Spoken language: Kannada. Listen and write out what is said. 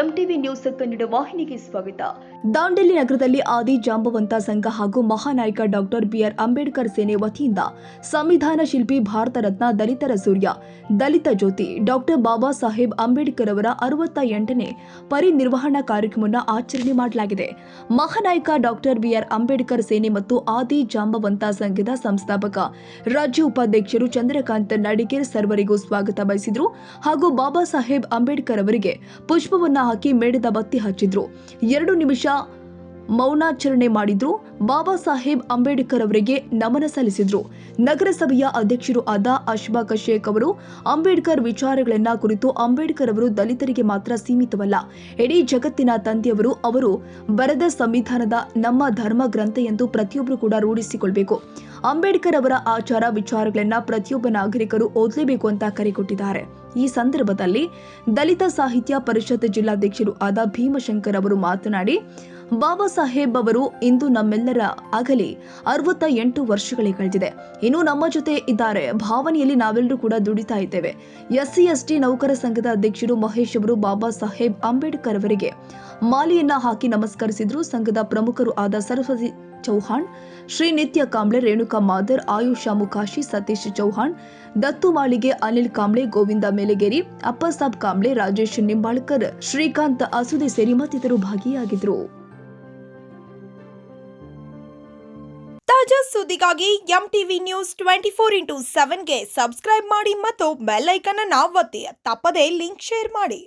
ಎಂಟಿವಿ ನ್ಯೂಸ್ ಕನ್ನಡ ವಾಹಿನಿಗೆ ಸ್ವಾಗತ. ದಾಂಡೇಲಿ ನಗರದಲ್ಲಿ ಆದಿ ಜಾಂಬವಂತ ಸಂಘ ಹಾಗೂ ಮಹಾನಾಯಕ ಡಾಕ್ಟರ್ ಬಿಆರ್ ಅಂಬೇಡ್ಕರ್ ಸೇನೆ ವತಿಯಿಂದ ಸಂವಿಧಾನ ಶಿಲ್ಪಿ, ಭಾರತ ರತ್ನ, ದಲಿತರ ಸೂರ್ಯ, ದಲಿತ ಜ್ಯೋತಿ ಡಾಕ್ಟರ್ ಬಾಬಾ ಸಾಹೇಬ್ ಅಂಬೇಡ್ಕರ್ ಅವರ 68ನೇ ಪರಿನಿರ್ವಹಣಾ ಕಾರ್ಯಕ್ರಮವನ್ನು ಆಚರಣೆ ಮಾಡಲಾಗಿದೆ. ಮಹಾನಾಯಕ ಡಾಕ್ಟರ್ ಬಿಆರ್ ಅಂಬೇಡ್ಕರ್ ಸೇನೆ ಮತ್ತು ಆದಿ ಜಾಂಬವಂತ ಸಂಘದ ಸಂಸ್ಥಾಪಕ ರಾಜ್ಯ ಉಪಾಧ್ಯಕ್ಷರು ಚಂದ್ರಕಾಂತ್ ನಡಿಗೇರ್ ಸರ್ವರಿಗೂ ಸ್ವಾಗತ ಬಯಸಿದ್ರು ಹಾಗೂ ಬಾಬಾ ಸಾಹೇಬ್ ಅಂಬೇಡ್ಕರ್ ಅವರಿಗೆ ಪುಷ್ಪವನ್ನ ಹಾಕಿ ಮೇಣದ ಬತ್ತಿ ಹಚ್ಚಿದ್ರು. 2 ನಿಮಿಷ ಮೌನಾಚರಣೆ ಮಾಡಿದ್ರು. ಬಾಬಾ ಸಾಹೇಬ್ ಅಂಬೇಡ್ಕರ್ ಅವರಿಗೆ ನಮನ ಸಲ್ಲಿಸಿದ್ರು. ನಗರಸಭೆಯ ಅಧ್ಯಕ್ಷರು ಆದ ಅಶ್ಫಾಕ್ ಶೇಖ್ ಅವರು ಅಂಬೇಡ್ಕರ್ ವಿಚಾರಗಳನ್ನ ಕುರಿತು ಅಂಬೇಡ್ಕರ್ ಅವರು ದಲಿತರಿಗೆ ಮಾತ್ರ ಸೀಮಿತವಲ್ಲ, ಇಡೀ ಜಗತ್ತಿನ ತಂದೆಯವರು. ಅವರು ಬರೆದ ಸಂವಿಧಾನದ ನಮ್ಮ ಧರ್ಮ ಗ್ರಂಥ ಎಂದು ಪ್ರತಿಯೊಬ್ಬರು ಕೂಡ ರೂಢಿಸಿಕೊಳ್ಬೇಕು. ಅಂಬೇಡ್ಕರ್ ಅವರ ಆಚಾರ ವಿಚಾರಗಳನ್ನ ಪ್ರತಿಯೊಬ್ಬ ನಾಗರಿಕರು ಓದಲೇಬೇಕು ಅಂತ ಕರೆ ಕೊಟ್ಟಿದ್ದಾರೆ. ಈ ಸಂದರ್ಭದಲ್ಲಿ ದಲಿತ ಸಾಹಿತ್ಯ ಪರಿಷತ್ ಜಿಲ್ಲಾಧ್ಯಕ್ಷರು ಆದ ಭೀಮಶಂಕರ್ ಅವರು ಮಾತನಾಡಿ, ಬಾಬಾ ಸಾಹೇಬ್ ಅವರು ಇಂದು ನಮ್ಮೆಲ್ಲರ ಅಗಲಿ 68 ವರ್ಷಗಳೇ ಕಳೆದಿದೆ. ಇನ್ನು ನಮ್ಮ ಜೊತೆ ಇದ್ದಾರೆ ಭಾವನೆಯಲ್ಲಿ ನಾವೆಲ್ಲರೂ ಕೂಡ ದುಡಿತಾ ಇದ್ದೇವೆ. SC ST ನೌಕರ ಸಂಘದ ಅಧ್ಯಕ್ಷರು ಮಹೇಶ್ ಅವರು ಬಾಬಾ ಸಾಹೇಬ್ ಅಂಬೇಡ್ಕರ್ ಅವರಿಗೆ ಮಾಲೆಯನ್ನ ಹಾಕಿ ನಮಸ್ಕರಿಸಿದ್ರು. ಸಂಘದ ಪ್ರಮುಖರು ಆದ ಸರಸ್ವತಿ ಚೌಹಾಣ್, ಶ್ರೀ ನಿತ್ಯ ಕಾಂಬ್ಳೆ, ರೇಣುಕಾ ಮಾದರ್, ಆಯುಷಾ ಮುಖಾಶಿ, ಸತೀಶ್ ಚೌಹಾಣ್, ದತ್ತು ಮಾಳಿಗೆ, ಅನಿಲ್ ಕಾಂಬ್ಳೆ, ಗೋವಿಂದ ಮೇಲೆಗೇರಿ, ಅಪ್ಪಸಾಬ್ ಕಾಂಬ್ಳೆ, ರಾಜೇಶ್ ನಿಂಬಾಳ್ಕರ್, ಶ್ರೀಕಾಂತ್ ಅಸುದೆ ಸೇರಿ ಮತ್ತಿತರರು ಭಾಗಿಯಾಗಿದ್ದರು. ತಾಜಾ ಸುದ್ದಿಗಾಗಿ ಎಂಟಿವಿ ನ್ಯೂಸ್ 24x7ಗೆ ಸಬ್ಸ್ಕ್ರೈಬ್ ಮಾಡಿ ಮತ್ತು ಬೆಲ್ ಐಕಾನ್ ಅನ್ನು ಒತ್ತಿ. ತಪ್ಪದೇ ಲಿಂಕ್ ಶೇರ್ ಮಾಡಿ.